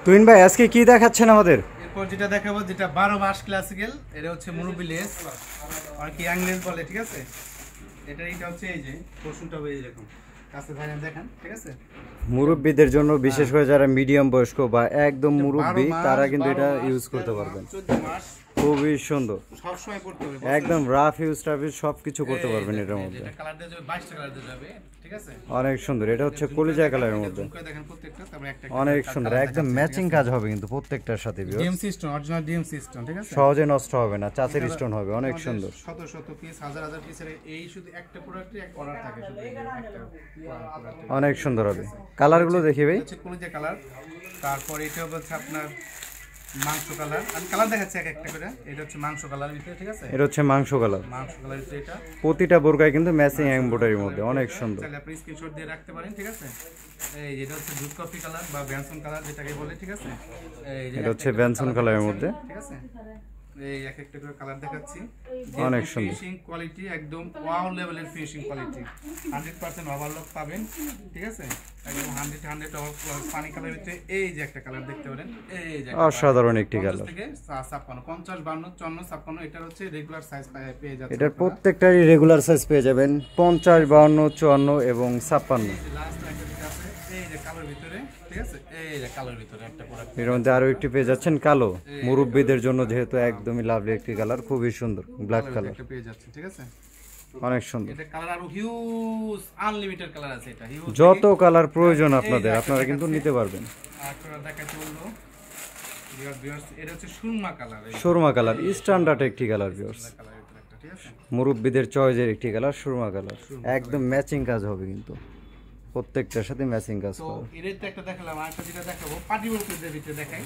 তুহিন ভাই আজকে কি দেখাচ্ছেন আমাদের? এরপর যেটা দেখাবো, যেটা 12 মাস ক্লাসিক্যাল, এটা হচ্ছে মুরব্বি লেস আর কি অ্যাংলেস বলে, ঠিক আছে। এটা হচ্ছে এই যে পোর্শনটা এই এরকম কাছে ধরেন দেখেন, ঠিক আছে। মুরব্বিদের জন্য বিশেষ করে যারা মিডিয়াম বয়স্ক বা একদম মুরব্বি তারা কিন্তু এটা ইউজ করতে পারবেন। 14 মাস খুবই সুন্দর, সব সময় পড়তে হবে, একদম রাফ ইউজ টাফ সবকিছু করতে পারবেন এটার মধ্যে। এটা কালার দেওয়া যাবে, 22টা কালার দেওয়া যাবে, ঠিক আছে। অনেক সুন্দর, এটা হচ্ছে কলিজা কালারের মধ্যে, দেখেন প্রত্যেকটা, তারপর একটা অনেক সুন্দর, একদম ম্যাচিং কাজ হবে কিন্তু প্রত্যেকটার সাথে। DM system, original DM system, ঠিক আছে। সহজে নষ্ট হবে না, চাচের স্টোন হবে, অনেক সুন্দর। শত শত পিস, হাজার হাজার পিসের এই শুধু একটা প্রোডাক্টে এক অর্ডার থাকে, শুধু একটা প্রোডাক্ট অনেক সুন্দর হবে। কালারগুলো দেখি ভাই। হচ্ছে কলিজা কালার, তারপর এটা হচ্ছে আপনার মাংস কালার। আমি কালার দেখাচ্ছি এক একটা করে। এটা হচ্ছে মাংস কালার ভিতরে, ঠিক আছে। এটা হচ্ছে মাংস কালার, মাংস কালার ভিতরে এটা প্রতিটা বোরকায় কিন্তু ম্যাচিং এমব্রয়ডারির মধ্যে, অনেক সুন্দর। তাহলে আপনি স্ক্রিনশট দিয়ে রাখতে পারেন, ঠিক আছে। এই যেটা হচ্ছে দুধ কফি কালার বা ব্যানসন কালার যেটাকে বলে, ঠিক আছে। এই যে এটা হচ্ছে ব্যানসন কালারের মধ্যে, ঠিক আছে। এই এক একটা করে কালার দেখাচ্ছি, অনেক সুন্দর। ফিনিশিং কোয়ালিটি একদম ওয়াও লেভেলের ফিনিশিং কোয়ালিটি, 100% ওভারলক পাবেন, ঠিক আছে। একদম 100 পানি কালার ভিতরে এই যে একটা কালার দেখতে পারেন, এই যে অসাধারণ একটি কালার। 50 থেকে 56, 50, 52, 54, 56, এটা হচ্ছে রেগুলার সাইজ পেয়ে যাচ্ছে। এটার প্রত্যেকটারই রেগুলার সাইজ পেয়ে যাবেন, 50, 52, 54 এবং 56। লাস্ট একটা যেটা আছে এই যে কালোর ভিতরে, ঠিক আছে। এই যে কালোর ভিতরে একটা প্রোডাক্ট, এর মধ্যে আরো একটি পেয়ে যাচ্ছেন কালো, মুরব্বিদের জন্য যেহেতু একদমই লাভলি একটি কালার, খুবই সুন্দর ব্ল্যাক কালার, একটা পেয়ে যাচ্ছে, ঠিক আছে। অনেক সুন্দর। এটা কালার আরো হিউজ আনলিমিটেড কালার আছে, এটা হিউজ, যত কালার প্রয়োজন আপনাদের আপনারা কিন্তু নিতে পারবেন। আপনারা দেখাতে বলবো ভিউয়ার্স, এটা হচ্ছে Surma colour, Surma colour standard একটি কালার ভিউয়ার্স, কালারের ভিতরে একটা, ঠিক আছে। মুরব্বিদের চয়েসের একটি কালার, সুরমা কালার, একদম ম্যাচিং কাজ হবে কিন্তু প্রত্যেকটার সাথে ম্যাচিং কাজ তো করা। এর একটা দেখালাম, আর একটা যেটা দেখাবো পার্টি ওয়্যারের ভিতরে দেখাই।